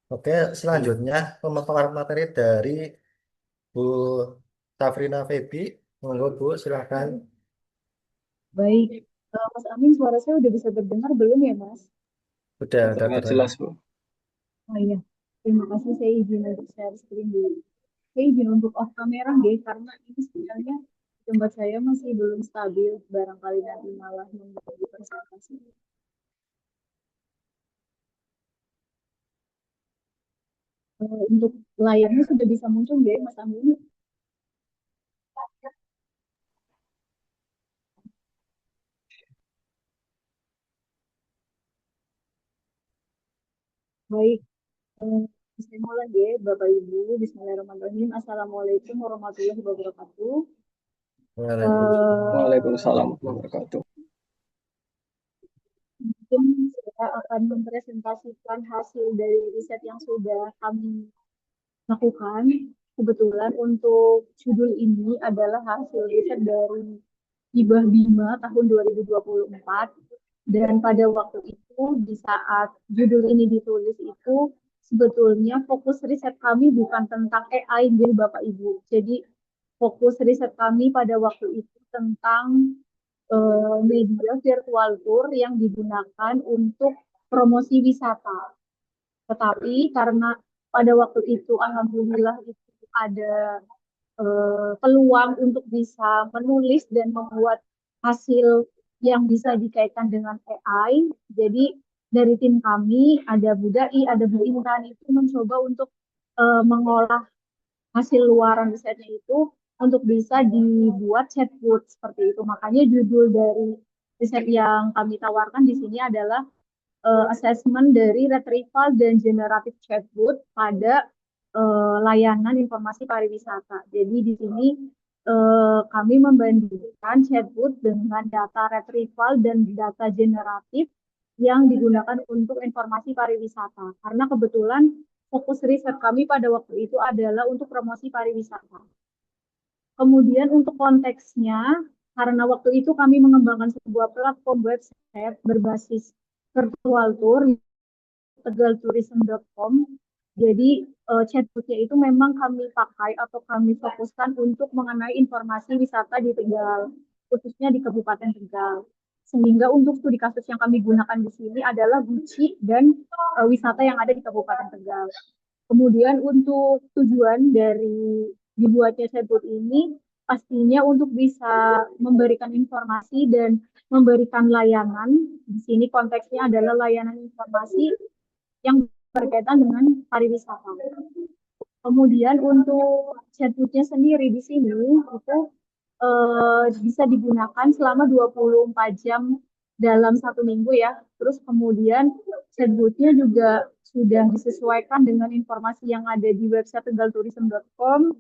Oke, selanjutnya pemaparan materi dari Bu Safrina Febi. Monggo Bu, silakan. Baik, Mas Amin, suara saya udah bisa terdengar belum ya, Mas? Udah Terdengar terdengar. jelas, Bu. Oh iya, terima kasih. Saya izin untuk share screen dulu. Saya izin untuk off kamera, deh, karena ini sebenarnya tempat saya masih belum stabil. Barangkali nanti malah mengganggu presentasi. Untuk layarnya sudah bisa muncul, deh, Mas Amin. Baik, eh, saya mulai deh, Bapak Ibu. Bismillahirrahmanirrahim. Assalamualaikum warahmatullahi wabarakatuh. Waalaikumsalam. Eh, Waalaikumsalam warahmatullahi wabarakatuh. Mungkin saya akan mempresentasikan hasil dari riset yang sudah kami lakukan. Kebetulan untuk judul ini adalah hasil riset dari Hibah Bima tahun 2024. Dan pada waktu itu, di saat judul ini ditulis itu, sebetulnya fokus riset kami bukan tentang AI, jadi Bapak Ibu. Jadi fokus riset kami pada waktu itu tentang media virtual tour yang digunakan untuk promosi wisata. Tetapi karena pada waktu itu alhamdulillah itu ada peluang untuk bisa menulis dan membuat hasil yang bisa dikaitkan dengan AI. Jadi dari tim kami ada Budai, ada Bu Intan itu mencoba untuk mengolah hasil luaran risetnya itu untuk bisa dibuat chatbot seperti itu. Makanya judul dari riset yang kami tawarkan di sini adalah assessment dari retrieval dan generative chatbot pada layanan informasi pariwisata. Jadi di sini kami membandingkan chatbot dengan data retrieval dan data generatif yang digunakan untuk informasi pariwisata. Karena kebetulan fokus riset kami pada waktu itu adalah untuk promosi pariwisata. Kemudian untuk konteksnya, karena waktu itu kami mengembangkan sebuah platform website berbasis virtual tour, tegaltourism.com. Jadi chatbotnya itu memang kami pakai atau kami fokuskan untuk mengenai informasi wisata di Tegal, khususnya di Kabupaten Tegal. Sehingga untuk studi kasus yang kami gunakan di sini adalah Guci dan wisata yang ada di Kabupaten Tegal. Kemudian untuk tujuan dari dibuatnya chatbot ini pastinya untuk bisa memberikan informasi dan memberikan layanan. Di sini konteksnya adalah layanan informasi yang berkaitan dengan pariwisata. Kemudian untuk chatbotnya sendiri di sini itu bisa digunakan selama 24 jam dalam satu minggu ya. Terus kemudian chatbotnya juga sudah disesuaikan dengan informasi yang ada di website tegaltourism.com,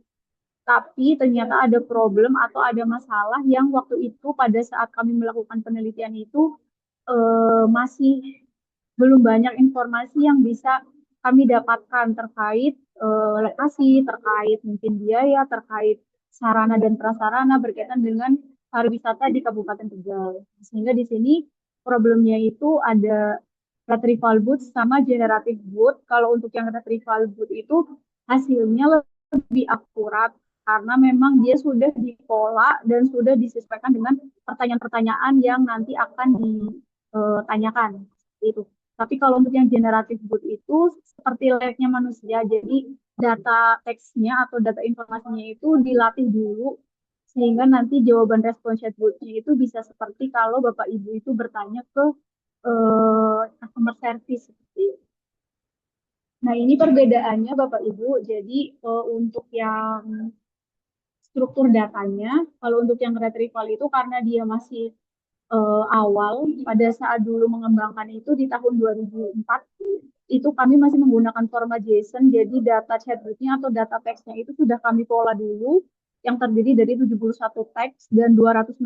tapi ternyata ada problem atau ada masalah yang waktu itu pada saat kami melakukan penelitian itu masih belum banyak informasi yang bisa kami dapatkan terkait lokasi, terkait mungkin biaya, terkait sarana dan prasarana berkaitan dengan pariwisata di Kabupaten Tegal. Sehingga di sini problemnya itu ada retrieval booth sama generative booth. Kalau untuk yang retrieval booth itu hasilnya lebih akurat karena memang dia sudah dipola dan sudah disesuaikan dengan pertanyaan-pertanyaan yang nanti akan ditanyakan. Itu. Tapi kalau untuk yang generatif bot itu seperti layaknya manusia, jadi data teksnya atau data informasinya itu dilatih dulu sehingga nanti jawaban respon chatbotnya itu bisa seperti kalau Bapak Ibu itu bertanya ke customer service seperti itu. Nah, ini perbedaannya Bapak Ibu. Jadi untuk yang struktur datanya, kalau untuk yang retrieval itu karena dia masih awal pada saat dulu mengembangkan itu di tahun 2004 itu kami masih menggunakan format JSON, jadi data chatbotnya atau data teksnya itu sudah kami pola dulu yang terdiri dari 71 teks dan 268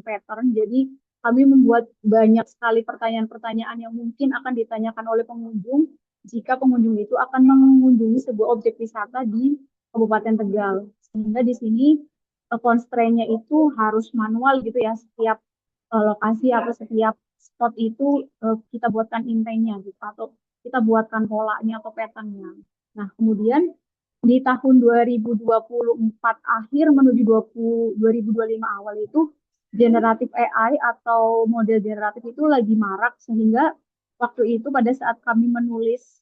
pattern. Jadi kami membuat banyak sekali pertanyaan-pertanyaan yang mungkin akan ditanyakan oleh pengunjung jika pengunjung itu akan mengunjungi sebuah objek wisata di Kabupaten Tegal. Sehingga di sini constraint-nya itu harus manual gitu ya, setiap lokasi atau setiap spot itu kita buatkan intentnya gitu atau kita buatkan polanya atau patternnya. Nah, kemudian di tahun 2024 akhir menuju 2025 awal itu generatif AI atau model generatif itu lagi marak sehingga waktu itu pada saat kami menulis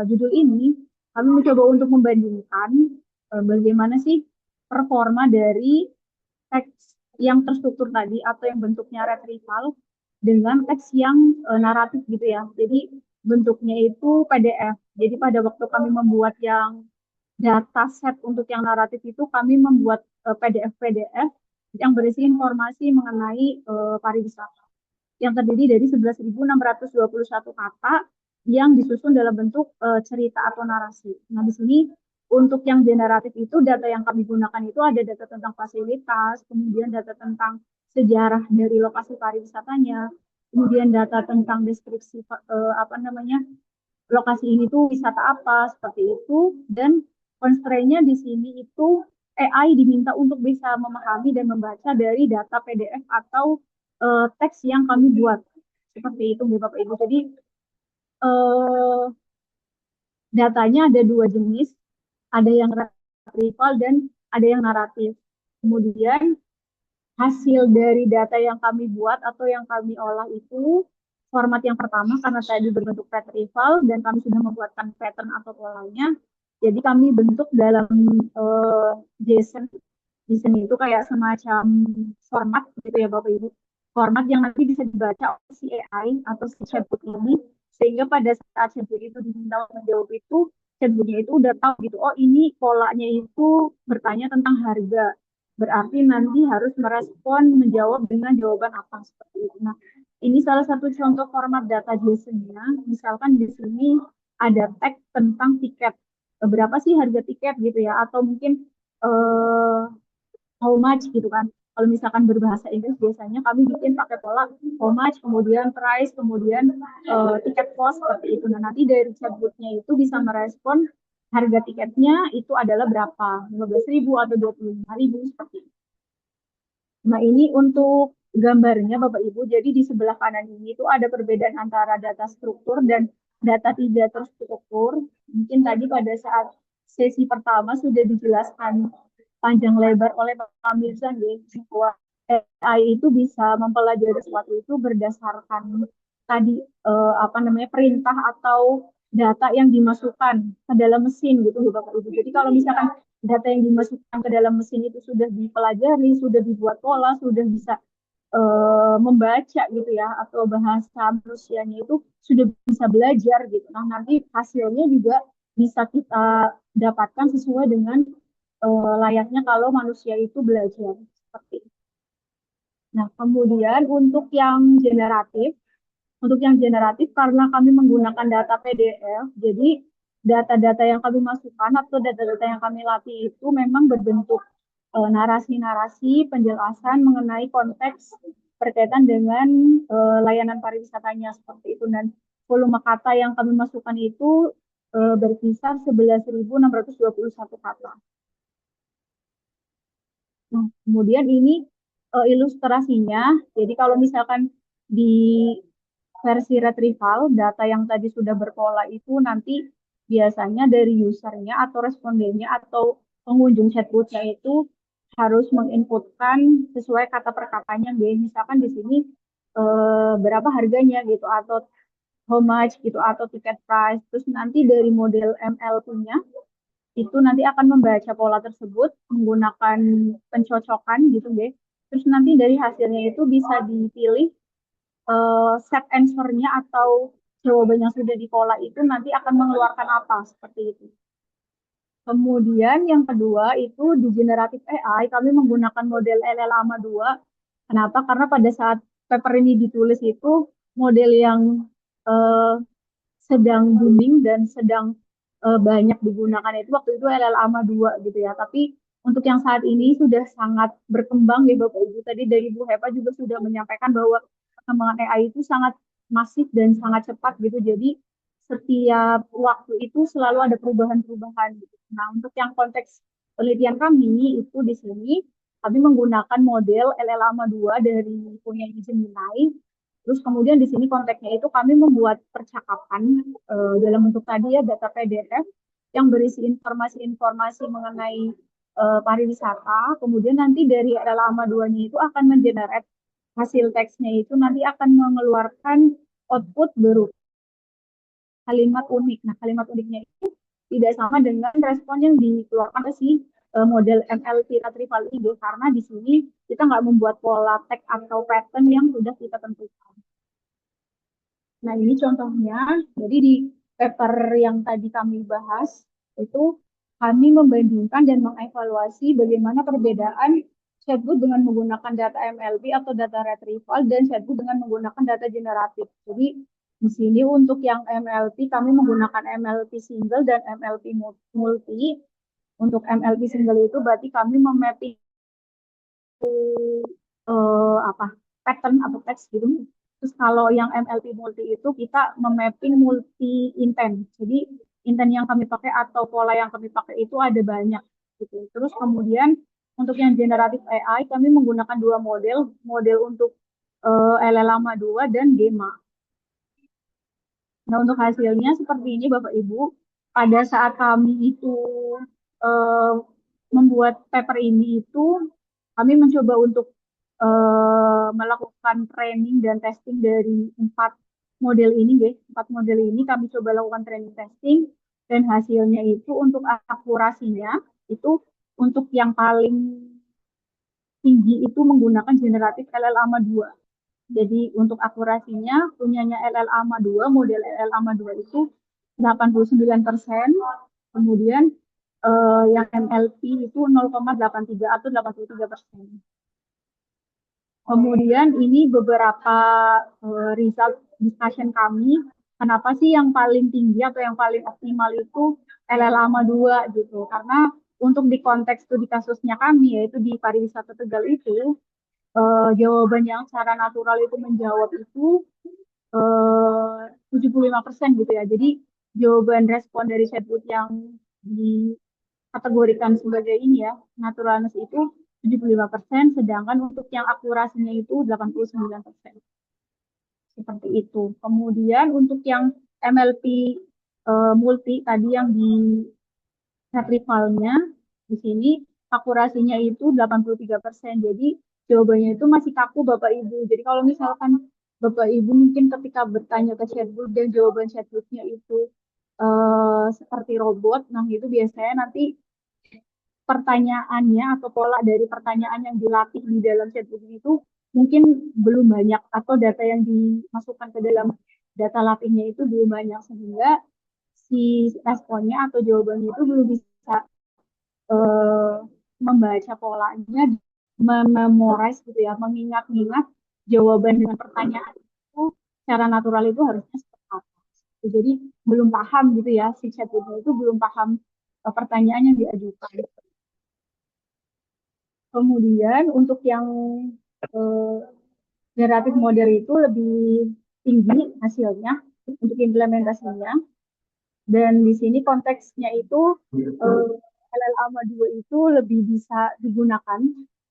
judul ini kami mencoba untuk membandingkan bagaimana sih performa dari teks yang terstruktur tadi atau yang bentuknya retrieval dengan teks yang naratif gitu ya. Jadi bentuknya itu PDF. Jadi pada waktu kami membuat yang dataset untuk yang naratif itu kami membuat PDF-PDF yang berisi informasi mengenai pariwisata yang terdiri dari 11.621 kata yang disusun dalam bentuk cerita atau narasi. Nah, di sini untuk yang generatif itu data yang kami gunakan itu ada data tentang fasilitas, kemudian data tentang sejarah dari lokasi pariwisatanya, kemudian data tentang deskripsi apa namanya lokasi ini tuh wisata apa seperti itu dan constraint-nya di sini itu AI diminta untuk bisa memahami dan membaca dari data PDF atau teks yang kami buat seperti itu Bapak Ibu. Jadi eh, datanya ada dua jenis, ada yang retrieval dan ada yang naratif. Kemudian hasil dari data yang kami buat atau yang kami olah itu format yang pertama karena tadi berbentuk retrieval dan kami sudah membuatkan pattern atau polanya. Jadi kami bentuk dalam JSON. JSON itu kayak semacam format gitu ya Bapak Ibu. Format yang nanti bisa dibaca oleh si AI atau si chatbot ini sehingga pada saat chatbot itu diminta menjawab itu chatbotnya itu udah tahu gitu. Oh ini polanya itu bertanya tentang harga. Berarti nanti harus merespon menjawab dengan jawaban apa seperti itu. Nah, ini salah satu contoh format data JSON-nya. Misalkan di sini ada tag tentang tiket. Berapa sih harga tiket gitu ya? Atau mungkin eh, how much gitu kan. Kalau misalkan berbahasa Inggris biasanya kami bikin pakai pola how much, kemudian price, kemudian tiket cost seperti itu. Nah, nanti dari chatbotnya itu bisa merespon harga tiketnya itu adalah berapa, 15.000 atau 25.000 seperti itu. Nah, ini untuk gambarnya Bapak Ibu. Jadi di sebelah kanan ini itu ada perbedaan antara data struktur dan data tidak terstruktur. Mungkin tadi pada saat sesi pertama sudah dijelaskan panjang lebar oleh Pak Mirza nih, bahwa AI itu bisa mempelajari sesuatu itu berdasarkan tadi apa namanya perintah atau data yang dimasukkan ke dalam mesin gitu Bapak Ibu. Jadi kalau misalkan data yang dimasukkan ke dalam mesin itu sudah dipelajari, sudah dibuat pola, sudah bisa membaca gitu ya, atau bahasa manusianya itu sudah bisa belajar gitu. Nah, nanti hasilnya juga bisa kita dapatkan sesuai dengan layaknya kalau manusia itu belajar seperti itu. Nah, kemudian untuk yang generatif karena kami menggunakan data PDF, jadi data-data yang kami masukkan atau data-data yang kami latih itu memang berbentuk narasi-narasi penjelasan mengenai konteks berkaitan dengan layanan pariwisatanya seperti itu dan volume kata yang kami masukkan itu berkisar 11.621 kata. Nah, kemudian ini ilustrasinya. Jadi kalau misalkan di versi retrieval, data yang tadi sudah berpola itu nanti biasanya dari usernya atau respondennya atau pengunjung chatbotnya itu harus menginputkan sesuai kata per katanya. Misalkan di sini berapa harganya gitu atau how much gitu atau tiket price. Terus nanti dari model ML punya itu nanti akan membaca pola tersebut menggunakan pencocokan gitu deh. Terus nanti dari hasilnya itu bisa dipilih set answer-nya atau jawaban yang sudah dipola itu nanti akan mengeluarkan apa seperti itu. Kemudian yang kedua itu di generatif AI kami menggunakan model LLaMA 2. Kenapa? Karena pada saat paper ini ditulis itu model yang eh, sedang booming dan sedang banyak digunakan itu waktu itu LLaMA 2 gitu ya. Tapi untuk yang saat ini sudah sangat berkembang ya Bapak Ibu. Tadi dari Bu Hepa juga sudah menyampaikan bahwa perkembangan AI itu sangat masif dan sangat cepat gitu. Jadi setiap waktu itu selalu ada perubahan-perubahan gitu. Nah, untuk yang konteks penelitian kami itu di sini kami menggunakan model LLaMA 2 dari punya Gemini Terus kemudian di sini konteksnya itu kami membuat percakapan dalam bentuk tadi ya data PDF yang berisi informasi-informasi mengenai pariwisata. Kemudian nanti dari LLAMA 2-nya itu akan mengenerate hasil teksnya itu nanti akan mengeluarkan output berupa kalimat unik. Nah, kalimat uniknya itu tidak sama dengan respon yang dikeluarkan oleh si model NLP retrieval ini karena di sini kita nggak membuat pola teks atau pattern yang sudah kita tentukan. Nah, ini contohnya. Jadi di paper yang tadi kami bahas itu kami membandingkan dan mengevaluasi bagaimana perbedaan chatbot dengan menggunakan data MLP atau data retrieval dan chatbot dengan menggunakan data generatif. Jadi di sini untuk yang MLP kami menggunakan MLP single dan MLP multi. Untuk MLP single itu berarti kami memapping apa pattern atau teks gitu. Terus kalau yang MLP multi itu kita memapping multi intent. Jadi intent yang kami pakai atau pola yang kami pakai itu ada banyak gitu. Terus kemudian untuk yang generatif AI kami menggunakan dua model, model untuk LLaMA 2 dan GEMA. Nah, untuk hasilnya seperti ini Bapak Ibu. Pada saat kami itu eh, membuat paper ini itu kami mencoba untuk melakukan training dan testing dari empat model ini, guys. Empat model ini kami coba lakukan training testing dan hasilnya itu untuk akurasinya itu untuk yang paling tinggi itu menggunakan generatif LLaMA 2. Jadi untuk akurasinya punyanya LLaMA 2, model LLaMA 2 itu 89%, kemudian yang MLP itu 0,83 atau 83%. Kemudian ini beberapa result discussion kami, kenapa sih yang paling tinggi atau yang paling optimal itu LLaMA 2 gitu. Karena untuk di konteks studi kasusnya kami, yaitu di pariwisata Tegal itu, jawaban yang secara natural itu menjawab itu 75% gitu ya. Jadi jawaban respon dari chatbot yang dikategorikan sebagai ini ya, naturalness itu 75%, sedangkan untuk yang akurasinya itu 89%. Seperti itu. Kemudian untuk yang MLP multi tadi yang di retrievalnya di sini akurasinya itu 83%. Jadi jawabannya itu masih kaku Bapak Ibu. Jadi kalau misalkan Bapak Ibu mungkin ketika bertanya ke chatbot dan jawaban chatbotnya itu seperti robot, nah itu biasanya nanti pertanyaannya atau pola dari pertanyaan yang dilatih di dalam chatbot itu mungkin belum banyak atau data yang dimasukkan ke dalam data latihnya itu belum banyak sehingga si responnya atau jawabannya itu belum bisa eh, membaca polanya, mememorize gitu ya, mengingat-ingat jawaban dengan pertanyaan itu secara natural itu harusnya seperti apa. Jadi belum paham gitu ya, si chatbotnya itu belum paham pertanyaan yang diajukan. Kemudian untuk yang eh, generatif model itu lebih tinggi hasilnya untuk implementasinya. Dan di sini konteksnya itu LLaMA 2 itu lebih bisa digunakan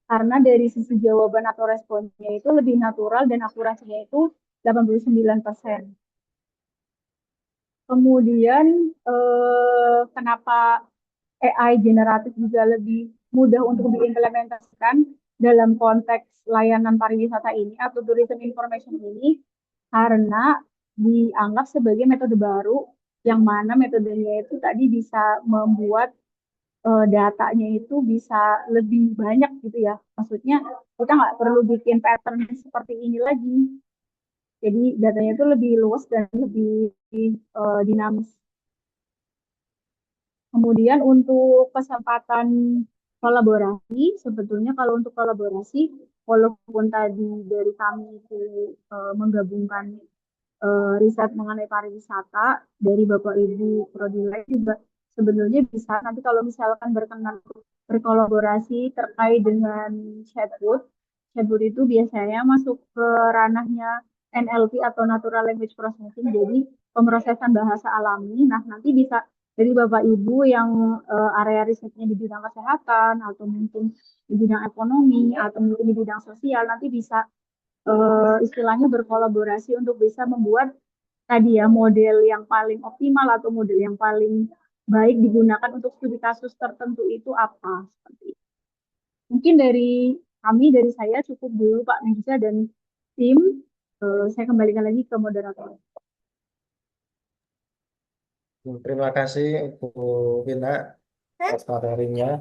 karena dari sisi jawaban atau responnya itu lebih natural dan akurasinya itu 89%. Kemudian kenapa AI generatif juga lebih mudah untuk diimplementasikan dalam konteks layanan pariwisata ini atau tourism information ini karena dianggap sebagai metode baru yang mana metodenya itu tadi bisa membuat datanya itu bisa lebih banyak gitu ya. Maksudnya kita nggak perlu bikin pattern seperti ini lagi. Jadi datanya itu lebih luas dan lebih dinamis. Kemudian untuk kesempatan kolaborasi, sebetulnya kalau untuk kolaborasi, walaupun tadi dari kami itu menggabungkan riset mengenai pariwisata dari Bapak Ibu Prodi lain juga sebenarnya bisa nanti kalau misalkan berkenan berkolaborasi terkait dengan chatbot, chatbot itu biasanya masuk ke ranahnya NLP atau Natural Language Processing, jadi pemrosesan bahasa alami. Nah, nanti bisa dari Bapak Ibu yang area risetnya di bidang kesehatan atau mungkin di bidang ekonomi atau mungkin di bidang sosial nanti bisa istilahnya berkolaborasi untuk bisa membuat tadi ya model yang paling optimal atau model yang paling baik digunakan untuk studi kasus tertentu itu apa. Seperti itu. Mungkin dari saya cukup dulu Pak Mirza dan tim. Saya kembalikan lagi ke moderator. Terima kasih Bu Vina atas materinya.